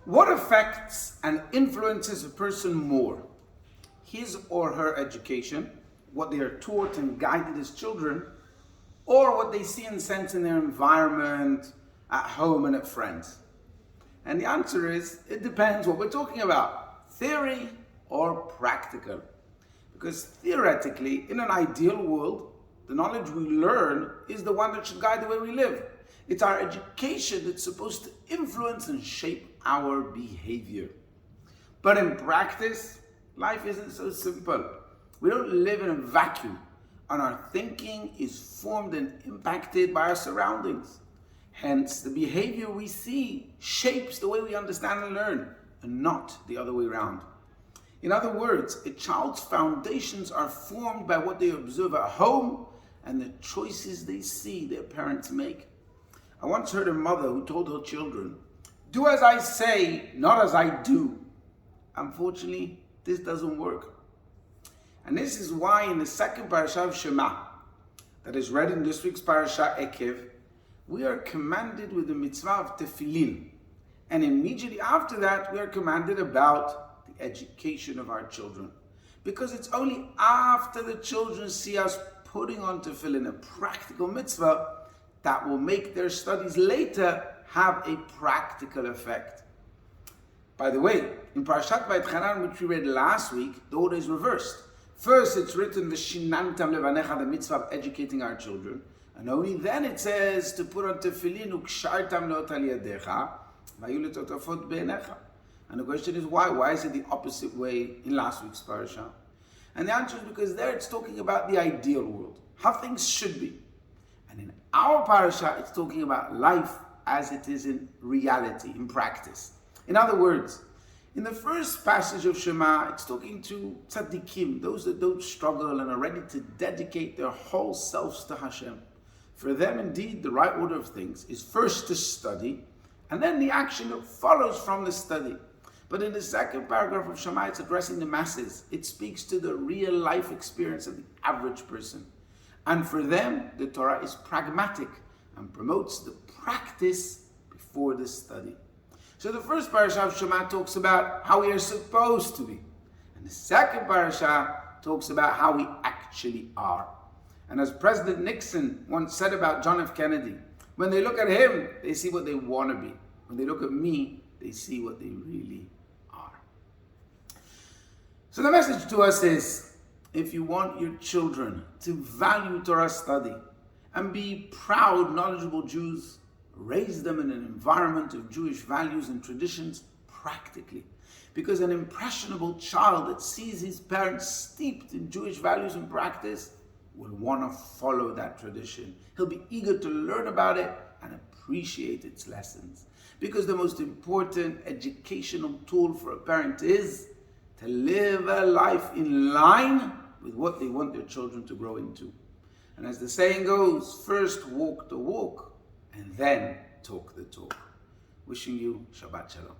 What affects and influences a person more? His or her education, what they are taught and guided as children, or what they see and sense in their environment, at home and at friends? And the answer is, it depends what we're talking about, theory or practical. Because theoretically, in an ideal world, the knowledge we learn is the one that should guide the way we live. It's our education that's supposed to influence and shape our behavior. But in practice, life isn't so simple. We don't live in a vacuum, and our thinking is formed and impacted by our surroundings. Hence, the behavior we see shapes the way we understand and learn, and not the other way around. In other words, a child's foundations are formed by what they observe at home and the choices they see their parents make. I once heard a mother who told her children, "Do as I say, not as I do." Unfortunately, this doesn't work. And this is why in the second Parashat of Shema, that is read in this week's Parashat Ekev, we are commanded with the mitzvah of tefillin. And immediately after that, we are commanded about the education of our children. Because it's only after the children see us putting on tefillin, a practical mitzvah, that will make their studies later have a practical effect. By the way, in Parashat Vayetchanan, which we read last week, the order is reversed. First, it's written, V'shinantam levanecha, the mitzvah of educating our children. And only then it says to put on tefillin, Ukshartam leot al yadecha, v'hayu letotafot b'einecha. And the question is why? Why is it the opposite way in last week's parasha? And the answer is because there it's talking about the ideal world, how things should be. And in our parasha, it's talking about life as it is in reality, in practice. In other words, in the first passage of Shema, it's talking to tzaddikim, those that don't struggle and are ready to dedicate their whole selves to Hashem. For them, indeed, the right order of things is first to study, and then the action that follows from the study. But in the second paragraph of Shema, it's addressing the masses. It speaks to the real life experience of the average person. And for them, the Torah is pragmatic and promotes the practice before the study. So the first parasha of Shema talks about how we are supposed to be. And the second parasha talks about how we actually are. And as President Nixon once said about John F. Kennedy, when they look at him, they see what they want to be. When they look at me, they see what they really are. So the message to us is, if you want your children to value Torah study and be proud, knowledgeable Jews, raise them in an environment of Jewish values and traditions practically. Because an impressionable child that sees his parents steeped in Jewish values and practice will want to follow that tradition. He'll be eager to learn about it and appreciate its lessons. Because the most important educational tool for a parent is to live a life in line with what they want their children to grow into. And as the saying goes, first walk the walk and then talk the talk. Wishing you Shabbat Shalom.